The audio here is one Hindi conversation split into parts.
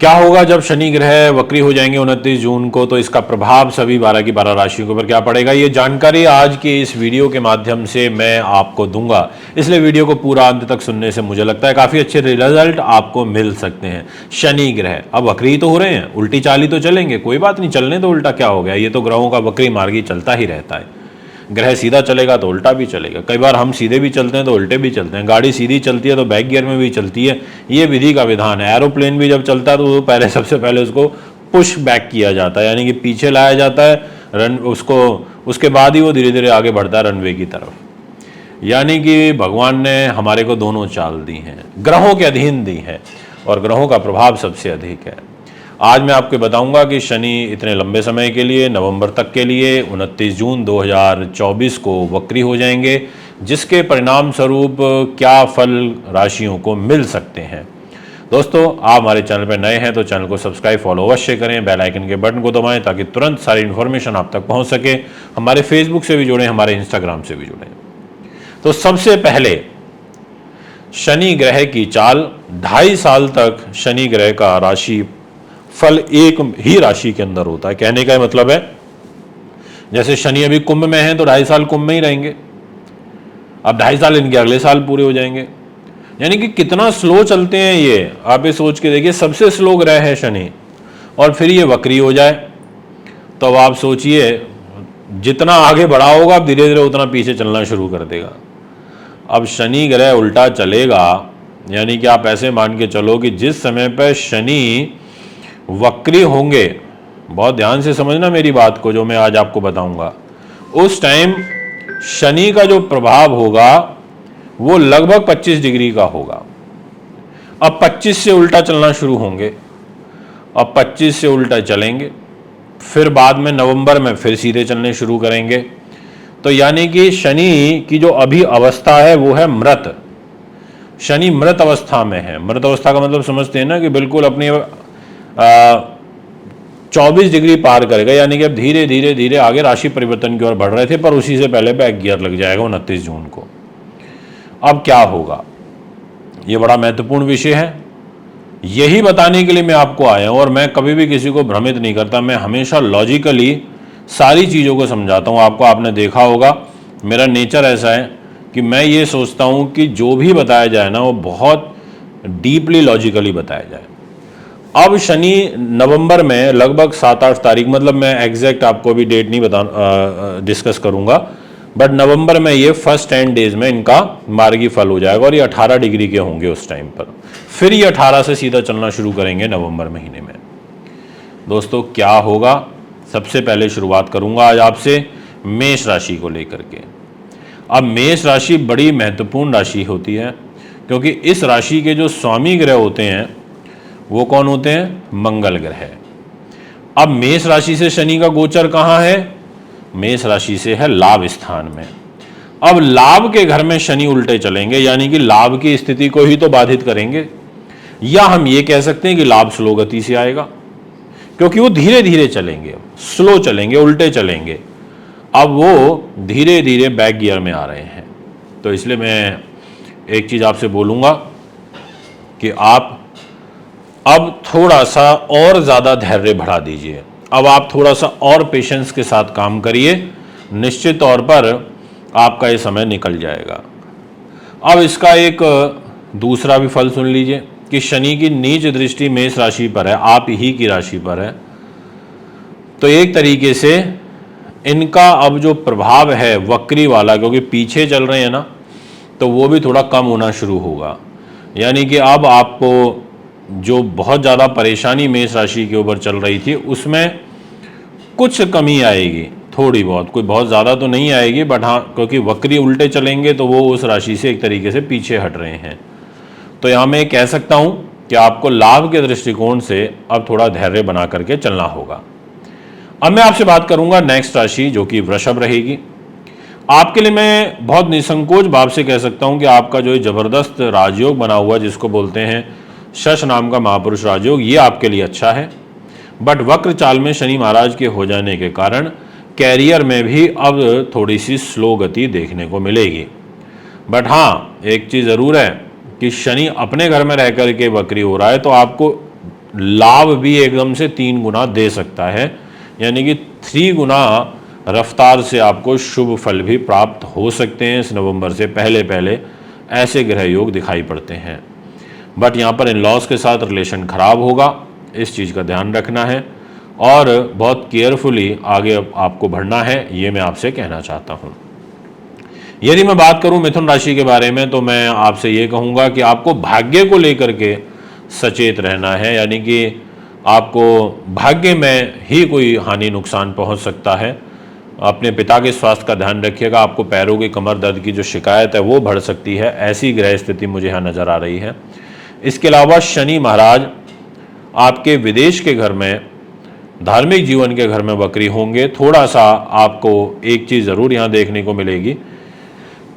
क्या होगा जब शनि ग्रह वक्री हो जाएंगे 29 जून को, तो इसका प्रभाव सभी 12 की 12 राशियों के ऊपर क्या पड़ेगा, ये जानकारी आज की इस वीडियो के माध्यम से मैं आपको दूंगा। इसलिए वीडियो को पूरा अंत तक सुनने से मुझे लगता है काफी अच्छे रिजल्ट आपको मिल सकते हैं। शनि ग्रह अब वक्री तो हो रहे हैं, उल्टी चाली तो चलेंगे, कोई बात नहीं, चलने तो उल्टा क्या हो गया, ये तो ग्रहों का वक्री मार्गी चलता ही रहता है। ग्रह सीधा चलेगा तो उल्टा भी चलेगा, कई बार हम सीधे भी चलते हैं तो उल्टे भी चलते हैं, गाड़ी सीधी चलती है तो बैक गियर में भी चलती है, ये विधि का विधान है। एरोप्लेन भी जब चलता है तो पहले सबसे पहले उसको पुश बैक किया जाता है, यानी कि पीछे लाया जाता है रन उसको, उसके बाद ही वो धीरे धीरे आगे बढ़ता है रनवे की तरफ। यानी कि भगवान ने हमारे को दोनों चाल दी हैं, ग्रहों के अधीन दी है और ग्रहों का प्रभाव सबसे अधिक है। आज मैं आपको बताऊंगा कि शनि इतने लंबे समय के लिए, नवंबर तक के लिए 29 जून 2024 को वक्री हो जाएंगे, जिसके परिणाम स्वरूप क्या फल राशियों को मिल सकते हैं। दोस्तों, आप हमारे चैनल पर नए हैं तो चैनल को सब्सक्राइब फॉलो अवश्य करें, बेल आइकन के बटन को दबाएं ताकि तुरंत सारी इन्फॉर्मेशन आप तक पहुंच सके। हमारे फेसबुक से भी जुड़ें, हमारे इंस्टाग्राम से भी जुड़ें। तो सबसे पहले शनि ग्रह की चाल, 2.5 साल तक शनि ग्रह का राशि फल एक ही राशि के अंदर होता है। कहने का मतलब है जैसे शनि अभी कुंभ में है तो 2.5 साल कुंभ में ही रहेंगे, अब 2.5 साल इनके अगले साल पूरे हो जाएंगे। यानी कि कितना स्लो चलते हैं ये, आप ये सोच के देखिए, सबसे स्लो ग्रह है शनि और फिर ये वक्री हो जाए तो अब आप सोचिए जितना आगे बढ़ा होगा अब धीरे धीरे उतना पीछे चलना शुरू कर देगा। अब शनि ग्रह उल्टा चलेगा, यानी कि आप ऐसे मान के चलो कि जिस समय पर शनि वक्री होंगे, बहुत ध्यान से समझना मेरी बात को जो मैं आज आपको बताऊंगा, उस टाइम शनि का जो प्रभाव होगा वो लगभग 25 डिग्री का होगा। अब 25 से उल्टा चलना शुरू होंगे, अब 25 से उल्टा चलेंगे, फिर बाद में नवंबर में फिर सीधे चलने शुरू करेंगे। तो यानी कि शनि की जो अभी अवस्था है वो है मृत, शनि मृत अवस्था में है। मृत अवस्था का मतलब समझते हैं ना कि बिल्कुल अपनी 24 डिग्री पार करेगा, यानी कि अब धीरे धीरे धीरे आगे राशि परिवर्तन की ओर बढ़ रहे थे पर उसी से पहले बैक गियर लग जाएगा 29 जून को। अब क्या होगा, यह बड़ा महत्वपूर्ण विषय है, यही बताने के लिए मैं आपको आया हूं। और मैं कभी भी किसी को भ्रमित नहीं करता, मैं हमेशा लॉजिकली सारी चीज़ों को समझाता हूं। आपको, आपने देखा होगा मेरा नेचर ऐसा है कि मैं ये सोचता हूं कि जो भी बताया जाए ना वो बहुत डीपली लॉजिकली बताया जाए। अब शनि नवंबर में लगभग 7-8 तारीख, मतलब मैं एग्जैक्ट आपको अभी डेट नहीं डिस्कस करूंगा, बट नवंबर में ये फर्स्ट 10 डेज में इनका मार्गी फल हो जाएगा और ये 18 डिग्री के होंगे उस टाइम पर। फिर ये 18 से सीधा चलना शुरू करेंगे नवंबर महीने में। दोस्तों, क्या होगा, सबसे पहले शुरुआत करूंगा आज आपसे मेष राशि को लेकर के। अब मेष राशि बड़ी महत्वपूर्ण राशि होती है क्योंकि इस राशि के जो स्वामी ग्रह होते हैं वो कौन होते हैं, मंगल ग्रह। अब मेष राशि से शनि का गोचर कहां है, मेष राशि से है लाभ स्थान में। अब लाभ के घर में शनि उल्टे चलेंगे, यानी कि लाभ की स्थिति को ही तो बाधित करेंगे, या हम ये कह सकते हैं कि लाभ स्लो गति से आएगा क्योंकि वो धीरे धीरे चलेंगे, स्लो चलेंगे, उल्टे चलेंगे। अब वो धीरे धीरे बैक गियर में आ रहे हैं। तो इसलिए मैं एक चीज आपसे बोलूंगा कि आप अब थोड़ा सा और ज़्यादा धैर्य बढ़ा दीजिए, अब आप थोड़ा सा और पेशेंस के साथ काम करिए, निश्चित तौर पर आपका ये समय निकल जाएगा। अब इसका एक दूसरा भी फल सुन लीजिए कि शनि की नीच दृष्टि मेष राशि पर है, आप ही की राशि पर है। तो एक तरीके से इनका अब जो प्रभाव है वक्री वाला, क्योंकि पीछे चल रहे हैं ना, तो वो भी थोड़ा कम होना शुरू होगा। यानी कि अब आपको जो बहुत ज़्यादा परेशानी मेष राशि के ऊपर चल रही थी उसमें कुछ कमी आएगी, थोड़ी बहुत, कोई बहुत ज़्यादा तो नहीं आएगी, बट हाँ, क्योंकि वक्री उल्टे चलेंगे तो वो उस राशि से एक तरीके से पीछे हट रहे हैं। तो यहाँ मैं कह सकता हूँ कि आपको लाभ के दृष्टिकोण से अब थोड़ा धैर्य बना करके चलना होगा। अब मैं आपसे बात करूँगा नेक्स्ट राशि जो कि वृषभ रहेगी। आपके लिए मैं बहुत निसंकोच भाव से कह सकता हूँ कि आपका जो जबरदस्त राजयोग बना हुआ जिसको बोलते हैं शश नाम का महापुरुष राजयोग, ये आपके लिए अच्छा है। बट वक्र चाल में शनि महाराज के हो जाने के कारण कैरियर में भी अब थोड़ी सी स्लो गति देखने को मिलेगी। बट हाँ, एक चीज़ ज़रूर है कि शनि अपने घर में रह कर के वक्री हो रहा है तो आपको लाभ भी एकदम से 3 गुना दे सकता है, यानी कि 3 गुना रफ्तार से आपको शुभ फल भी प्राप्त हो सकते हैं। इस नवंबर से पहले पहले ऐसे ग्रह योग दिखाई पड़ते हैं। बट यहाँ पर इन लॉज के साथ रिलेशन खराब होगा, इस चीज़ का ध्यान रखना है और बहुत केयरफुली आगे आपको बढ़ना है, ये मैं आपसे कहना चाहता हूँ। यदि मैं बात करूं मिथुन राशि के बारे में, तो मैं आपसे ये कहूँगा कि आपको भाग्य को लेकर के सचेत रहना है, यानी कि आपको भाग्य में ही कोई हानि नुकसान पहुंच सकता है। अपने पिता के स्वास्थ्य का ध्यान रखिएगा। आपको पैरों की कमर दर्द की जो शिकायत है वो बढ़ सकती है, ऐसी ग्रह स्थिति मुझे यहाँ नज़र आ रही है। इसके अलावा शनि महाराज आपके विदेश के घर में, धार्मिक जीवन के घर में वक्री होंगे। थोड़ा सा आपको एक चीज़ ज़रूर यहाँ देखने को मिलेगी,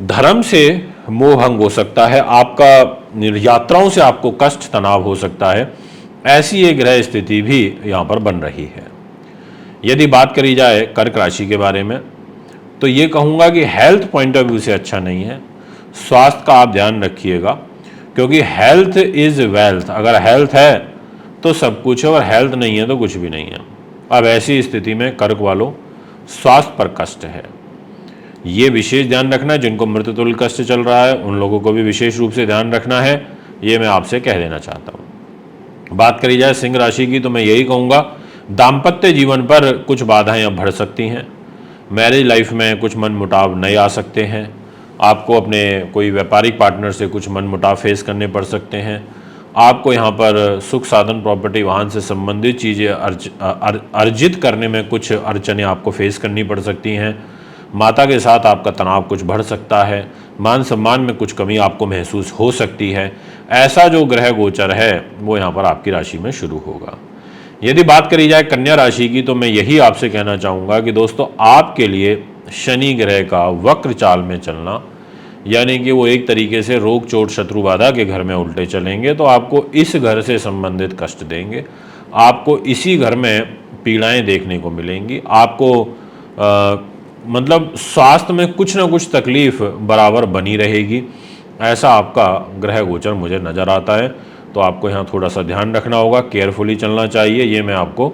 धर्म से मोह भंग हो सकता है, आपका यात्राओं से आपको कष्ट तनाव हो सकता है, ऐसी एक ग्रह स्थिति भी यहाँ पर बन रही है। यदि बात करी जाए कर्क राशि के बारे में, तो ये कहूँगा कि हेल्थ पॉइंट ऑफ व्यू से अच्छा नहीं है। स्वास्थ्य का आप ध्यान रखिएगा, क्योंकि हेल्थ इज़ वेल्थ। अगर हेल्थ है तो सब कुछ है और हेल्थ नहीं है तो कुछ भी नहीं है। अब ऐसी स्थिति में कर्क वालों स्वास्थ्य पर कष्ट है, ये विशेष ध्यान रखना। जिनको मृत्युतुल्य कष्ट चल रहा है उन लोगों को भी विशेष रूप से ध्यान रखना है, ये मैं आपसे कह देना चाहता हूँ। बात करी जाए सिंह राशि की, तो मैं यही कहूँगा दाम्पत्य जीवन पर कुछ बाधाएं अब बढ़ सकती हैं। मैरिज लाइफ में कुछ मनमुटाव नए आ सकते हैं। आपको अपने कोई व्यापारिक पार्टनर से कुछ मनमुटाव फेस करने पड़ सकते हैं। आपको यहाँ पर सुख साधन, प्रॉपर्टी, वाहन से संबंधित चीज़ें अर्जित करने में कुछ अड़चनें आपको फेस करनी पड़ सकती हैं। माता के साथ आपका तनाव कुछ बढ़ सकता है। मान सम्मान में कुछ कमी आपको महसूस हो सकती है। ऐसा जो ग्रह गोचर है वो यहाँ पर आपकी राशि में शुरू होगा। यदि बात करी जाए कन्या राशि की, तो मैं यही आपसे कहना चाहूँगा कि दोस्तों आपके लिए शनि ग्रह का वक्र चाल में चलना, यानी कि वो एक तरीके से रोग चोट शत्रु बाधा के घर में उल्टे चलेंगे, तो आपको इस घर से संबंधित कष्ट देंगे। आपको इसी घर में पीड़ाएं देखने को मिलेंगी। आपको मतलब स्वास्थ्य में कुछ ना कुछ तकलीफ बराबर बनी रहेगी, ऐसा आपका ग्रह गोचर मुझे नज़र आता है। तो आपको यहाँ थोड़ा सा ध्यान रखना होगा, केयरफुली चलना चाहिए, ये मैं आपको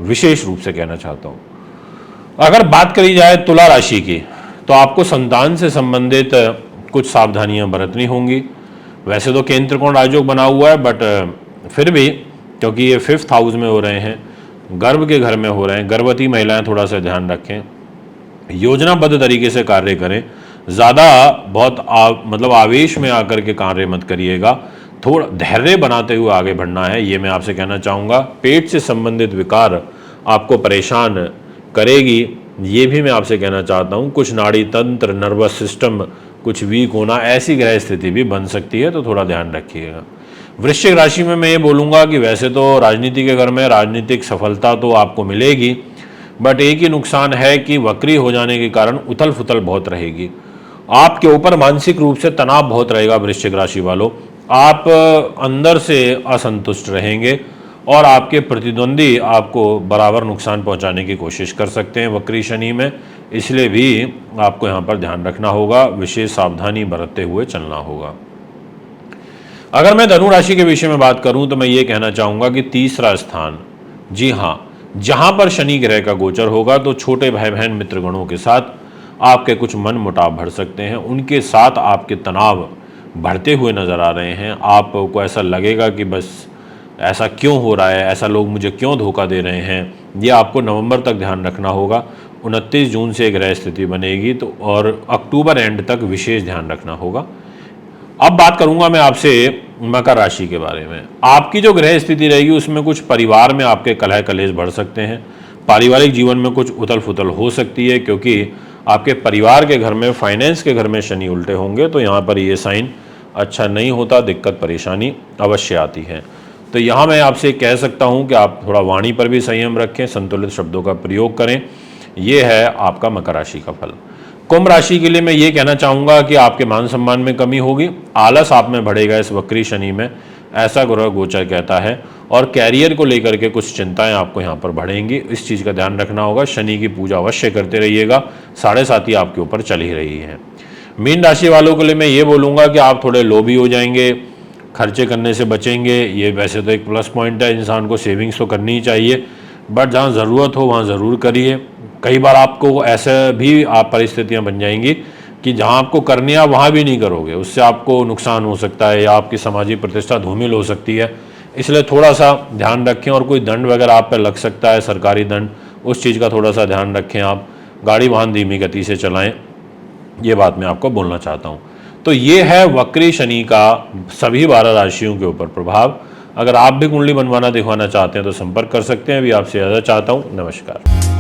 विशेष रूप से कहना चाहता हूँ। अगर बात करी जाए तुला राशि की, तो आपको संतान से संबंधित कुछ सावधानियां बरतनी होंगी। वैसे तो केंद्र त्रिकोण राजयोग बना हुआ है, बट फिर भी क्योंकि ये 5th हाउस में हो रहे हैं, गर्भ के घर में हो रहे हैं, गर्भवती महिलाएं थोड़ा सा ध्यान रखें, योजनाबद्ध तरीके से कार्य करें। ज़्यादा बहुत मतलब आवेश में आकर के कार्य मत करिएगा, थोड़ा धैर्य बनाते हुए आगे बढ़ना है, ये मैं आपसे कहना चाहूँगा। पेट से संबंधित विकार आपको परेशान करेगी, ये भी मैं आपसे कहना चाहता हूँ। कुछ नाड़ी तंत्र, नर्वस सिस्टम कुछ वीक होना, ऐसी ग्रह स्थिति भी बन सकती है, तो थोड़ा ध्यान रखिएगा। वृश्चिक राशि में मैं ये बोलूँगा कि वैसे तो राजनीति के घर में राजनीतिक सफलता तो आपको मिलेगी, बट एक ही नुकसान है कि वक्री हो जाने के कारण उथल फुथल बहुत रहेगी। आपके ऊपर मानसिक रूप से तनाव बहुत रहेगा। वृश्चिक राशि वालों, आप अंदर से असंतुष्ट रहेंगे और आपके प्रतिद्वंदी आपको बराबर नुकसान पहुंचाने की कोशिश कर सकते हैं वक्री शनि में, इसलिए भी आपको यहाँ पर ध्यान रखना होगा, विशेष सावधानी बरतते हुए चलना होगा। अगर मैं धनु राशि के विषय में बात करूं, तो मैं ये कहना चाहूँगा कि तीसरा स्थान, जी हाँ, जहाँ पर शनि ग्रह का गोचर होगा, तो छोटे भाई बहन मित्रगणों के साथ आपके कुछ मन मुटाव बढ़ सकते हैं। उनके साथ आपके तनाव बढ़ते हुए नज़र आ रहे हैं। आपको ऐसा लगेगा कि बस ऐसा क्यों हो रहा है, ऐसा लोग मुझे क्यों धोखा दे रहे हैं, ये आपको नवंबर तक ध्यान रखना होगा। 29 जून से ग्रह स्थिति बनेगी, तो और अक्टूबर एंड तक विशेष ध्यान रखना होगा। अब बात करूंगा मैं आपसे मकर राशि के बारे में। आपकी जो ग्रह स्थिति रहेगी उसमें कुछ परिवार में आपके कलह कलेश बढ़ सकते हैं। पारिवारिक जीवन में कुछ उथल फुथल हो सकती है, क्योंकि आपके परिवार के घर में, फाइनेंस के घर में शनि उल्टे होंगे, तो यहाँ पर ये साइन अच्छा नहीं होता, दिक्कत परेशानी अवश्य आती है। तो यहाँ मैं आपसे कह सकता हूँ कि आप थोड़ा वाणी पर भी संयम रखें, संतुलित शब्दों का प्रयोग करें। ये है आपका मकर राशि का फल। कुंभ राशि के लिए मैं ये कहना चाहूँगा कि आपके मान सम्मान में कमी होगी, आलस आप में बढ़ेगा इस वक्री शनि में, ऐसा ग्रह गोचर कहता है। और कैरियर को लेकर के कुछ चिंताएं आपको यहाँ पर बढ़ेंगी, इस चीज़ का ध्यान रखना होगा। शनि की पूजा अवश्य करते रहिएगा, 7.5 आपके ऊपर चल ही रही है। मीन राशि वालों के लिए मैं ये बोलूँगा कि आप थोड़े लोभी हो जाएंगे, खर्चे करने से बचेंगे। ये वैसे तो एक प्लस पॉइंट है, इंसान को सेविंग्स तो करनी ही चाहिए, बट जहाँ ज़रूरत हो वहाँ ज़रूर करिए। कई बार आपको ऐसे भी आप परिस्थितियाँ बन जाएंगी कि जहाँ आपको करनी है आप वहाँ भी नहीं करोगे, उससे आपको नुकसान हो सकता है या आपकी सामाजिक प्रतिष्ठा धूमिल हो सकती है। इसलिए थोड़ा सा ध्यान रखें, और कोई दंड वगैरह आप पर लग सकता है, सरकारी दंड, उस चीज़ का थोड़ा सा ध्यान रखें। आप गाड़ी वाहन धीमी गति से चलाएं, ये बात मैं आपको बोलना चाहता हूँ। तो ये है वक्री शनि का सभी 12 राशियों के ऊपर प्रभाव। अगर आप भी कुंडली बनवाना दिखवाना चाहते हैं तो संपर्क कर सकते हैं। अभी आपसे ज़्यादा चाहता हूँ। नमस्कार।